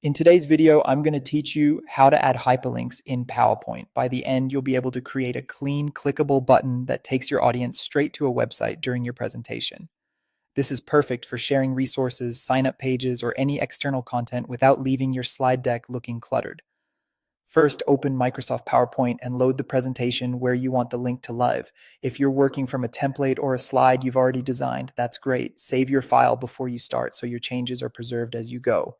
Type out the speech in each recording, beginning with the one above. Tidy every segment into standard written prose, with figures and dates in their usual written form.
In today's video, I'm going to teach you how to add hyperlinks in PowerPoint. By the end, you'll be able to create a clean, clickable button that takes your audience straight to a website during your presentation. This is perfect for sharing resources, sign-up pages, or any external content without leaving your slide deck looking cluttered. First, open Microsoft PowerPoint and load the presentation where you want the link to live. If you're working from a template or a slide you've already designed, that's great. Save your file before you start so your changes are preserved as you go.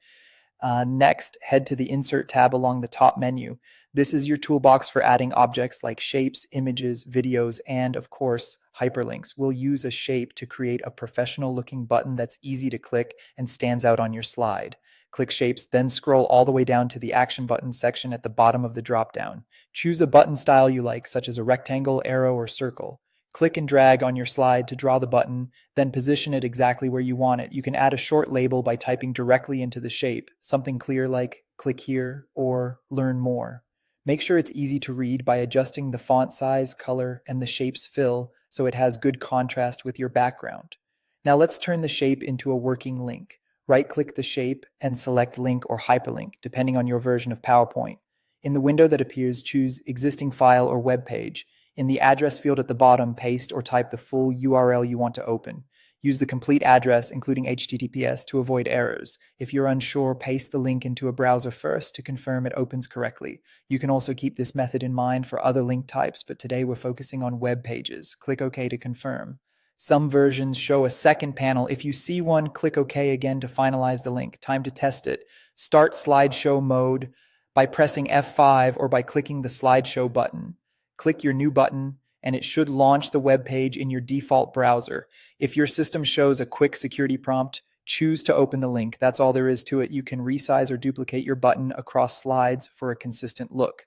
Next, head to the Insert tab along the top menu. This is your toolbox for adding objects like shapes, images, videos, and of course, hyperlinks. We'll use a shape to create a professional looking button that's easy to click and stands out on your slide. Click Shapes, then scroll all the way down to the Action Buttons section at the bottom of the dropdown. Choose a button style you like, such as a rectangle, arrow, or circle. Click and drag on your slide to draw the button, then position it exactly where you want it. You can add a short label by typing directly into the shape, something clear like "click here" or "learn more." Make sure it's easy to read by adjusting the font size, color, and the shape's fill so it has good contrast with your background. Now let's turn the shape into a working link. Right-click the shape and select Link or Hyperlink, depending on your version of PowerPoint. In the window that appears, choose Existing File or Web Page. In the address field at the bottom, paste or type the full URL you want to open. Use the complete address, including HTTPS, to avoid errors. If you're unsure, paste the link into a browser first to confirm it opens correctly. You can also keep this method in mind for other link types, but today we're focusing on web pages. Click OK to confirm. Some versions show a second panel. If you see one, click OK again to finalize the link. Time to test it. Start slideshow mode by pressing F5 or by clicking the slideshow button. Click your new button, and it should launch the web page in your default browser. If your system shows a quick security prompt, choose to open the link. That's all there is to it. You can resize or duplicate your button across slides for a consistent look.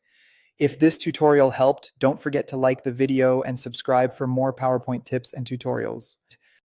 If this tutorial helped, don't forget to like the video and subscribe for more PowerPoint tips and tutorials.